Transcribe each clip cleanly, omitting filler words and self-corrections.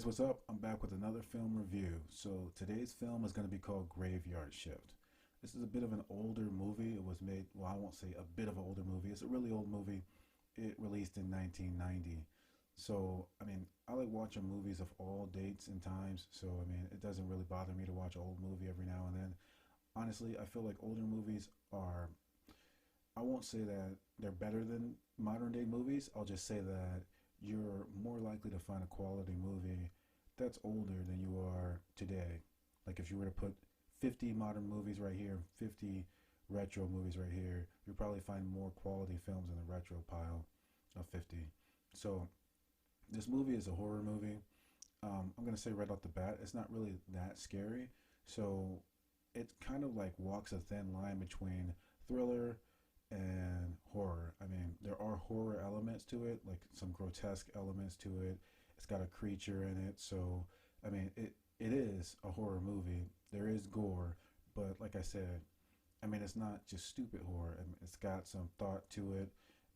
guys, what's up? I'm back with another film review. So today's film is going to be called Graveyard Shift. This is a bit of an older movie. It was made, well, I won't say a bit of an older movie. It's a really old movie. It released in 1990. So, I like watching movies of all dates and times. So, it doesn't really bother me to watch an old movie every now and then. Honestly, I feel like older movies are, I won't say that they're better than modern day movies. I'll just say that you're more likely to find a quality movie that's older than you are today. Like if you were to put 50 modern movies right here, 50 retro movies right here, you'll probably find more quality films in the retro pile of 50. So this movie is a horror movie. I'm gonna say right off the bat, it's not really that scary. So it kind of like walks a thin line between thriller and horror. There are horror elements to it, like some grotesque elements to it. It's got a creature in it, so it is a horror movie. There is gore, but like I said, it's not just stupid horror. It's got some thought to it,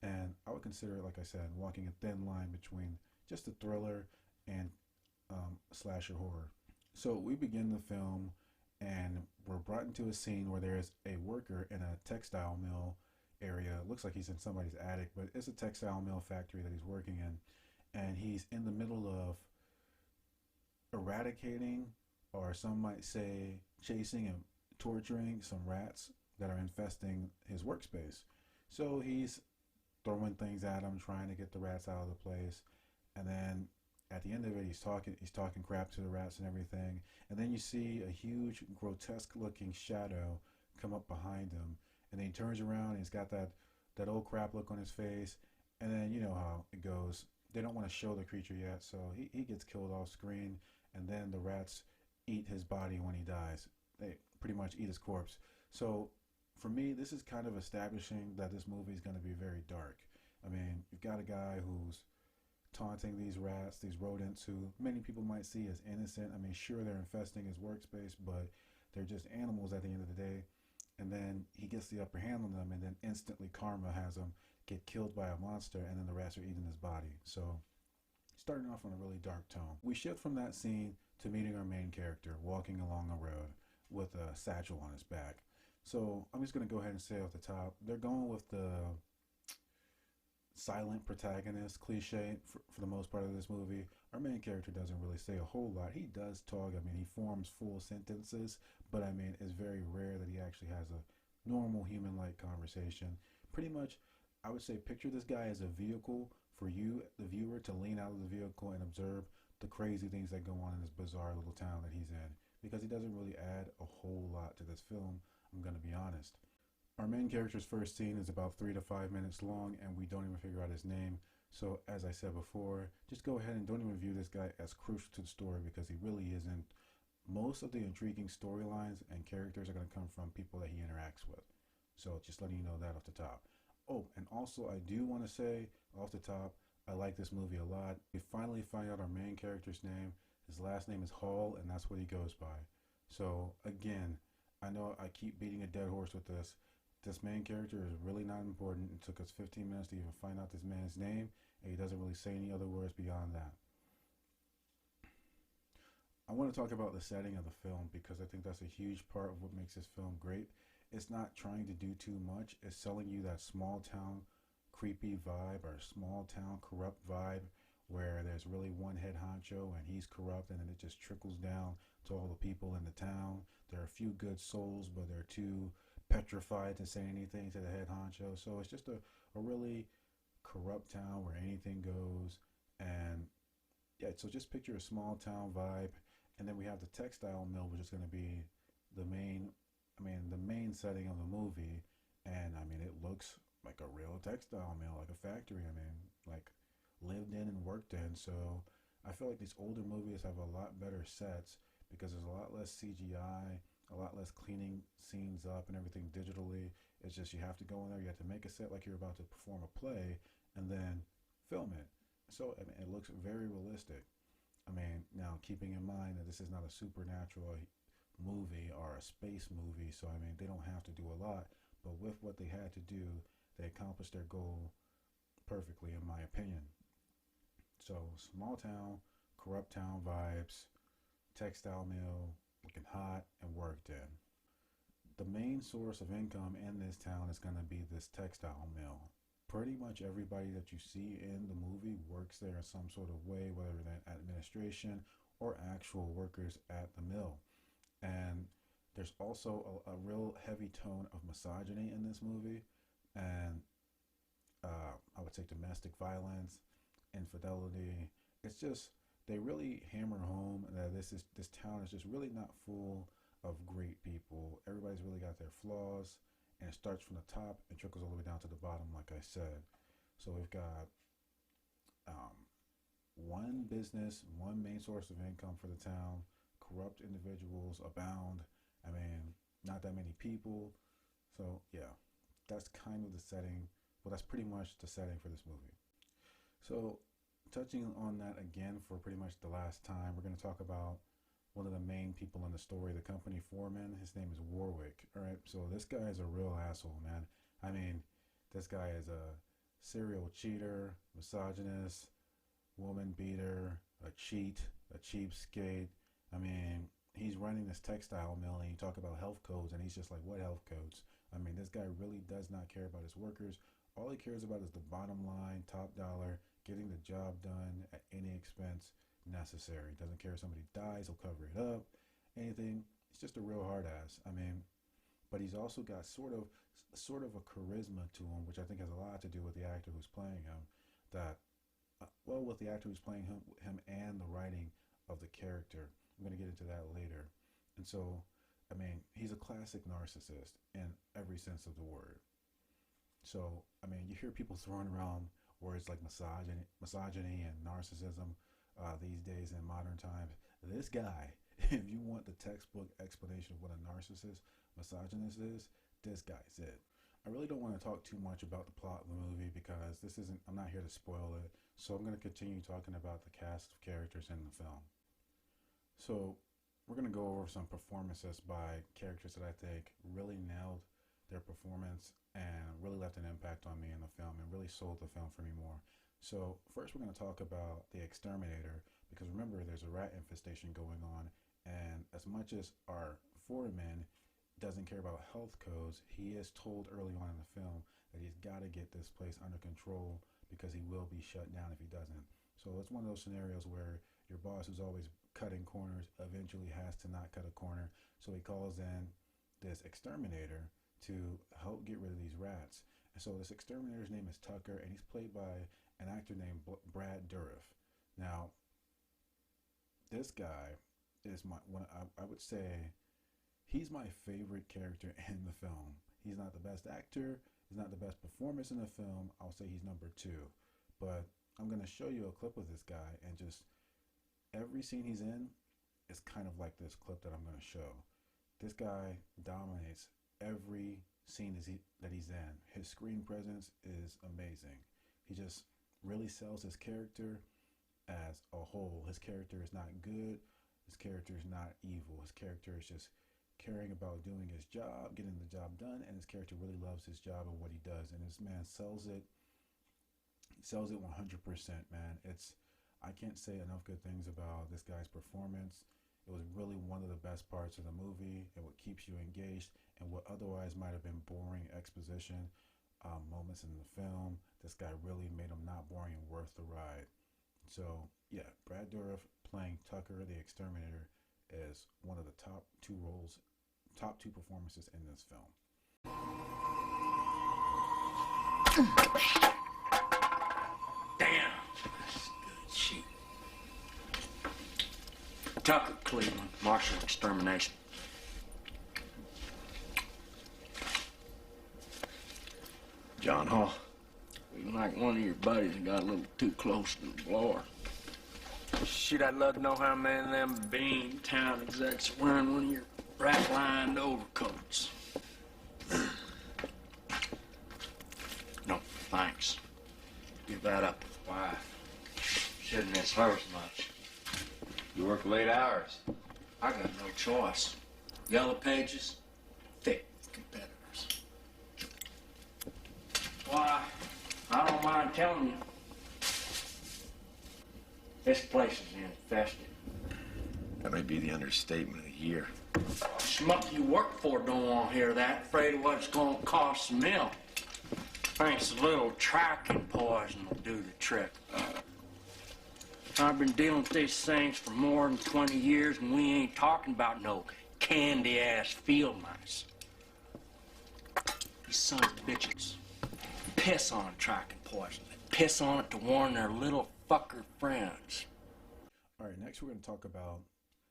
and I would consider it, like I said, walking a thin line between just a thriller and slasher horror. So we begin the film, and we're brought into a scene where there is a worker in a textile mill area. It looks like he's in somebody's attic, but it's a textile mill factory that he's working in, and he's in the middle of eradicating, or some might say chasing and torturing some rats that are infesting his workspace. So he's throwing things at them, trying to get the rats out of the place, and then at the end of it, he's talking crap to the rats and everything, and then you see a huge grotesque looking shadow come up behind him, and then he turns around and he's got that old crap look on his face, and then you know how it goes. They don't want to show the creature yet, so he gets killed off screen, and then the rats eat his body when he dies. They pretty much eat his corpse. So for me, this is kind of establishing that this movie is going to be very dark. You've got a guy who's taunting these rats, these rodents who many people might see as innocent. Sure, they're infesting his workspace, but they're just animals at the end of the day. And then he gets the upper hand on them, and then instantly karma has him get killed by a monster, and then the rats are eating his body. So starting off on a really dark tone. We shift from that scene to meeting our main character walking along a road with a satchel on his back. So I'm just going to go ahead and say off the top, they're going with the silent protagonist cliche for the most part of this movie. Our main character doesn't really say a whole lot. He does talk. He forms full sentences, but it's very rare that he actually has a normal human-like conversation. Pretty much, I would say picture this guy as a vehicle for you, the viewer, to lean out of the vehicle and observe the crazy things that go on in this bizarre little town that he's in, because he doesn't really add a whole lot to this film, I'm going to be honest. Our main character's first scene is about 3 to 5 minutes long, and we don't even figure out his name. So as I said before, just go ahead and don't even view this guy as crucial to the story, because he really isn't. Most of the intriguing storylines and characters are going to come from people that he interacts with. So just letting you know that off the top. Oh, and also I do want to say off the top, I like this movie a lot. We finally find out our main character's name. His last name is Hall, and that's what he goes by. So again, I know I keep beating a dead horse with this. This main character is really not important. It took us 15 minutes to even find out this man's name, and he doesn't really say any other words beyond that. I want to talk about the setting of the film, because I think that's a huge part of what makes this film great. It's not trying to do too much. It's selling you that small town creepy vibe, or small town corrupt vibe, where there's really one head honcho and he's corrupt, and then it just trickles down to all the people in the town. There are a few good souls, but they're too petrified to say anything to the head honcho. So it's just a really corrupt town where anything goes. And yeah, so just picture a small town vibe. And then we have the textile mill, which is going to be the main, the main setting of the movie. And it looks like a real textile mill, like a factory. Like lived in and worked in. So I feel like these older movies have a lot better sets, because there's a lot less CGI, a lot less cleaning scenes up and everything digitally. It's just you have to go in there, you have to make a set like you're about to perform a play, and then film it. So it looks very realistic. Now keeping in mind that this is not a supernatural movie or a space movie, so they don't have to do a lot, but with what they had to do, they accomplished their goal perfectly, in my opinion. So small town, corrupt town vibes, textile mill, looking hot and worked in. The main source of income in this town is going to be this textile mill. Pretty much everybody that you see in the movie works there in some sort of way, whether they're administration or actual workers at the mill. And there's also a real heavy tone of misogyny in this movie, and I would say domestic violence, infidelity. It's just they really hammer home that this town is just really not full of great people. Everybody's really got their flaws, and it starts from the top and trickles all the way down to the bottom, like I said. So we've got one business, one main source of income for the town. Corrupt individuals abound. I mean, not that many people. So yeah, that's kind of the setting. Well, that's pretty much the setting for this movie. So touching on that again for pretty much the last time, we're going to talk about one of the main people in the story, the company foreman. His name is Warwick. All right, so this guy is a real asshole, man. I mean, this guy is a serial cheater, misogynist, woman beater, a cheapskate. I mean, he's running this textile mill, and you talk about health codes, and he's just like, what health codes? I mean, this guy really does not care about his workers. All he cares about is the bottom line, top dollar, getting the job done at any expense necessary. Doesn't care if somebody dies, he'll cover it up. Anything. He's just a real hard ass. I mean, but he's also got sort of a charisma to him, which I think has a lot to do with the actor who's playing him. That well, with the actor who's playing him and the writing of the character. I'm going to get into that later. And so, I mean, he's a classic narcissist in every sense of the word. So, I mean, you hear people throwing around words like misogyny and narcissism these days in modern times. This guy, if you want the textbook explanation of what a narcissist, misogynist is, this guy's it. I really don't want to talk too much about the plot of the movie because I'm not here to spoil it. So I'm going to continue talking about the cast of characters in the film. So we're going to go over some performances by characters that I think really nailed their performance and really left an impact on me in the film and really sold the film for me more. So first we're going to talk about the exterminator, because remember, there's a rat infestation going on, and as much as our foreman doesn't care about health codes, he is told early on in the film that he's got to get this place under control because he will be shut down if he doesn't. So it's one of those scenarios where your boss, who's always cutting corners, eventually has to not cut a corner. So he calls in this exterminator to help get rid of these rats. And so this exterminator's name is Tucker, and he's played by an actor named Brad Dourif. Now, this guy is I would say he's my favorite character in the film. He's not the best actor. He's not the best performance in the film. I'll say he's number 2. But I'm going to show you a clip of this guy, and just every scene he's in is kind of like this clip that I'm going to show. This guy dominates every scene that he's in. His screen presence is amazing. He just really sells his character as a whole. His character is not good. His character is not evil. His character is just caring about doing his job, getting the job done, and his character really loves his job and what he does. And this man sells it. He sells it 100%, man. I can't say enough good things about this guy's performance. It was really one of the best parts of the movie, and what keeps you engaged, and what otherwise might have been boring exposition moments in the film. This guy really made them not boring and worth the ride. So yeah, Brad Dourif playing Tucker the Exterminator is one of the top two performances in this film. Damn, that's good shit. Tucker, Cleveland, Marshal Extermination. John Hall. Looking like one of your buddies got a little too close to the blower. Shit, I'd love to know how many of them bean town execs are wearing one of your rat-lined overcoats. No, thanks. Give that up. Why? Shouldn't miss hers much. You work late hours. I got no choice. Yellow Pages, thick competitors. Why, I don't mind telling you. This place is infested. That might be the understatement of the year. Schmuck you work for don't want to hear that. Afraid of what it's going to cost the mill. Thinks a little tracking poison will do the trick. I've been dealing with these things for more than 20 years, and we ain't talking about no candy-ass field mice. These sons of bitches piss on tracking poison. They piss on it to warn their little fucker friends. All right, next we're going to talk about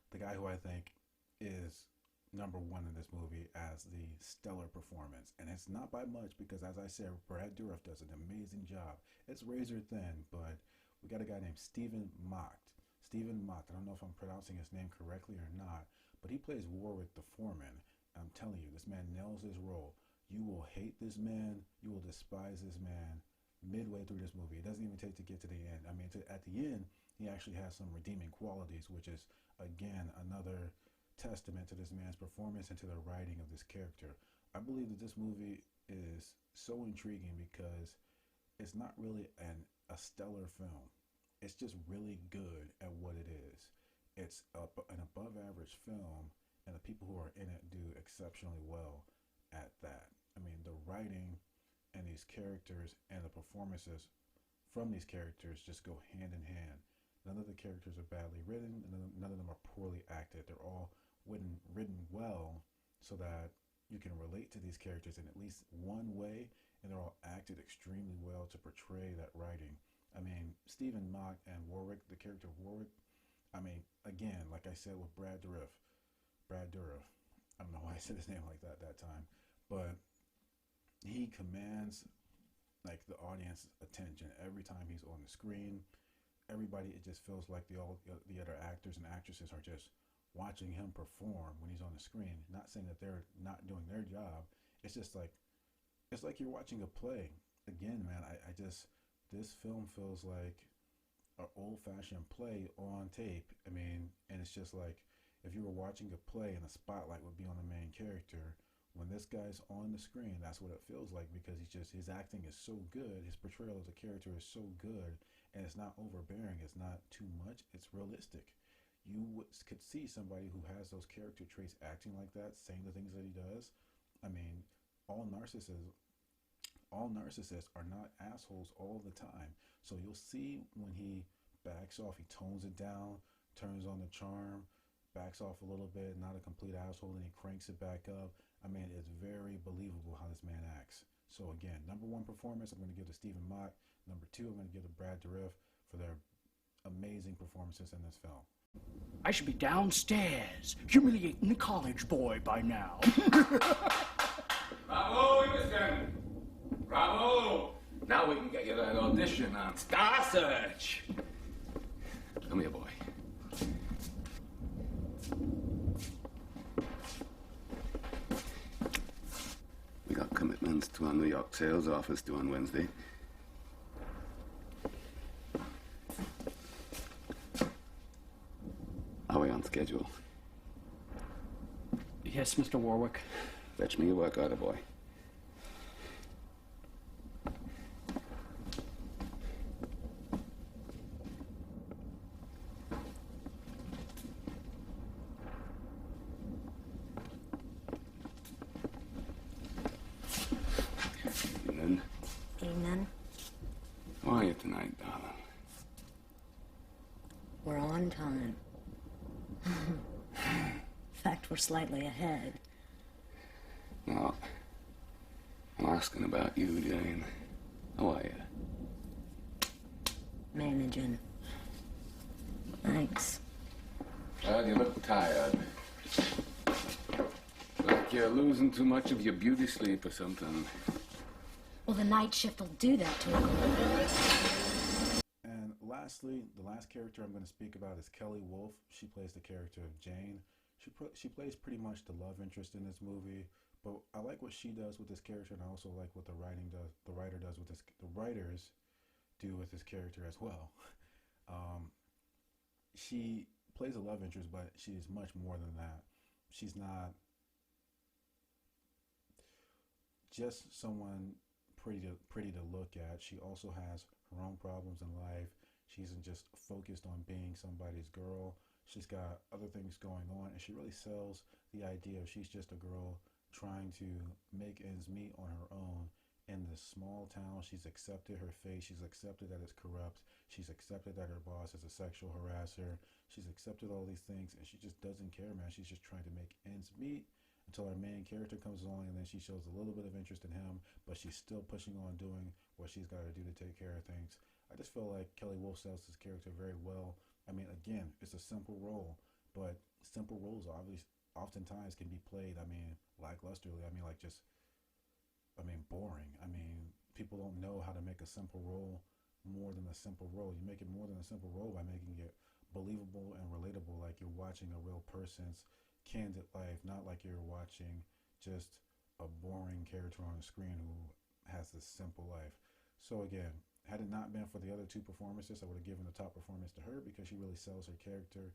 the guy who I think is number one in this movie as the stellar performance. And it's not by much because, as I said, Brad Dourif does an amazing job. It's razor thin, but we got a guy named Stephen Mocht. Stephen Mocht, I don't know if I'm pronouncing his name correctly or not, but he plays Warwick the foreman. I'm telling you, this man nails his role. You will hate this man. You will despise this man midway through this movie. It doesn't even take to get to the end. I mean, at the end, he actually has some redeeming qualities, which is, again, another testament to this man's performance and to the writing of this character. I believe that this movie is so intriguing because it's not really a stellar film. It's just really good at what it is. It's an above average film, and the people who are in it do exceptionally well at that. I mean, the writing and these characters and the performances from these characters just go hand in hand. None of the characters are badly written, and none of them are poorly acted. They're all written well so that you can relate to these characters in at least one way, and they're all acted extremely well to portray that writing. I mean, Stephen Mock and Warwick, the character of Warwick, I mean, again, like I said with Brad Dourif, I don't know why I said his name like that time, but he commands like the audience attention every time he's on the screen. Everybody, it just feels like the other actors and actresses are just watching him perform when he's on the screen. Not saying that they're not doing their job. It's just like, it's like you're watching a play. Again, man, I just, this film feels like an old-fashioned play on tape. I mean, and it's just like if you were watching a play and the spotlight would be on the main character. When this guy's on the screen, that's what it feels like because his acting is so good. His portrayal of the character is so good, and it's not overbearing. It's not too much. It's realistic. You could see somebody who has those character traits acting like that, saying the things that he does. I mean, all narcissists are not assholes all the time. So you'll see when he backs off, he tones it down, turns on the charm, backs off a little bit, not a complete asshole, and he cranks it back up. I mean, it's very believable how this man acts. So again, number one performance, I'm going to give to Stephen Mock. Number two, I'm going to give to Brad Dourif for their amazing performances in this film. I should be downstairs, humiliating the college boy by now. Bravo, Emerson! Bravo! Now we can get you that audition on Star Search. Come here, boy. We got commitments to our New York sales office due on Wednesday. Are we on schedule? Yes, Mr. Warwick. Fetch me your work order, boy. Evening. Evening. How are you tonight, darling? We're on time. In fact, we're slightly ahead. No, I'm asking about you, Jane. How are you? Managing. Thanks. Well, you look tired. Like you're losing too much of your beauty sleep or something. Well, the night shift will do that to her. And lastly, the last character I'm going to speak about is Kelly Wolf. She plays the character of Jane. She plays pretty much the love interest in this movie, but I like what she does with this character, and I also like what the writers do with this character as well. She plays a love interest, but she's much more than that. She's not just someone pretty to look at. She also has her own problems in life. She isn't just focused on being somebody's girl. She's got other things going on, and she really sells the idea of she's just a girl trying to make ends meet on her own in this small town. She's accepted her fate. She's accepted that it's corrupt. She's accepted that her boss is a sexual harasser. She's accepted all these things, and she just doesn't care, man. She's just trying to make ends meet until our main character comes along, and then she shows a little bit of interest in him, but she's still pushing on doing what she's got to do to take care of things. I just feel like Kelly Wolf sells this character very well. I mean, again, it's a simple role, but simple roles obviously oftentimes can be played, I mean, lacklusterly. I mean, like just, I mean, boring. I mean, people don't know how to make a simple role more than a simple role. You make it more than a simple role by making it believable and relatable, like you're watching a real person's candid life, not like you're watching just a boring character on the screen who has this simple life. So again, had it not been for the other two performances, I would have given the top performance to her because she really sells her character.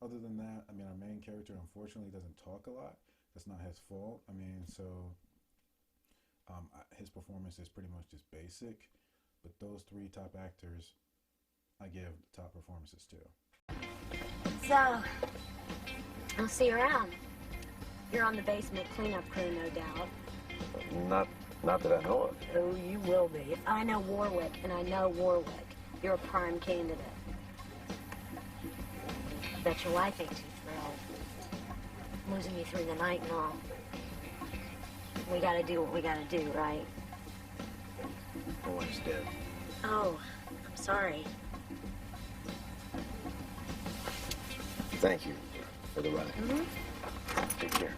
Other than that, I mean, our main character unfortunately doesn't talk a lot. That's not his fault. I mean, so his performance is pretty much just basic. But those three top actors, I give the top performances to. So, I'll see you around. You're on the basement cleanup crew, no doubt. Not that I know of. Oh, you will be. If I know Warwick, and I know Warwick, you're a prime candidate. Bet your wife ain't too thrilled. Losing you through the night and all. We gotta do what we gotta do, right? My wife's dead. Oh, I'm sorry. Thank you for the ride. Mm-hmm. Take care.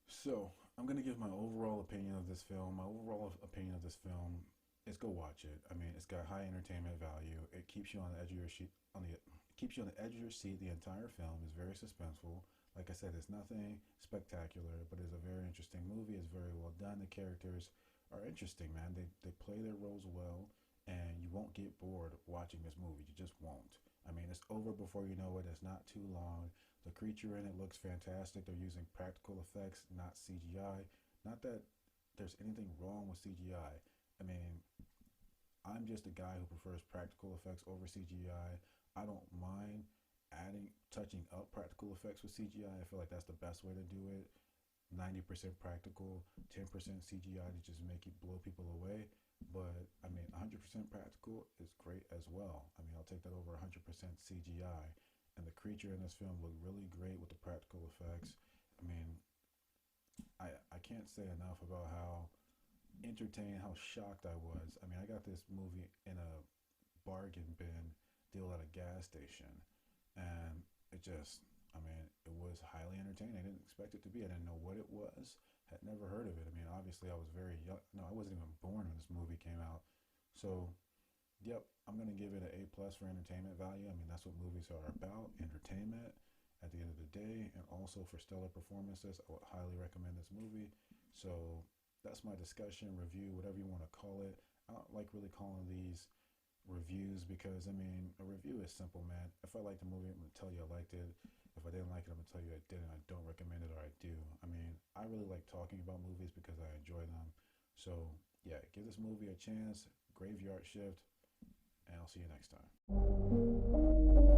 So, I'm going to give my overall opinion of this film. My overall opinion of this film is go watch it. I mean, it's got high entertainment value. It keeps you on the edge of your seat. Keeps you on the edge of your seat the entire film. It's very suspenseful. Like I said, it's nothing spectacular, but it's a very interesting movie. It's very well done. The characters are interesting, man. They play their roles well, and you won't get bored watching this movie. You just won't. I mean, it's over before you know it. It's not too long. The creature in it looks fantastic. They're using practical effects, not CGI. Not that there's anything wrong with CGI. I mean, I'm just a guy who prefers practical effects over CGI. I don't mind touching up practical effects with CGI. I feel like that's the best way to do it. 90% practical, 10% CGI to just make you blow people away. But I mean, 100% practical is great as well. I mean, I'll take that over 100% CGI. And the creature in this film looked really great with the practical effects. I mean, I can't say enough about how entertained, how shocked I was. I mean, I got this movie in a bargain bin deal at a gas station, and it just, I mean, it was highly entertaining. I didn't expect it to be. I didn't know what it was. Had never heard of it. I mean, obviously, I was very young. No, I wasn't even born when this movie came out. So, yep, I'm gonna give it an A plus for entertainment value. I mean, that's what movies are about, entertainment. At the end of the day, and also for stellar performances, I would highly recommend this movie. So that's my discussion, review, whatever you want to call it. I don't like really calling these reviews because, I mean, a review is simple, man. If I like the movie, I'm going to tell you I liked it. If I didn't like it, I'm going to tell you I didn't. I don't recommend it, or I do. I mean, I really like talking about movies because I enjoy them. So, yeah, give this movie a chance. Graveyard Shift, and I'll see you next time.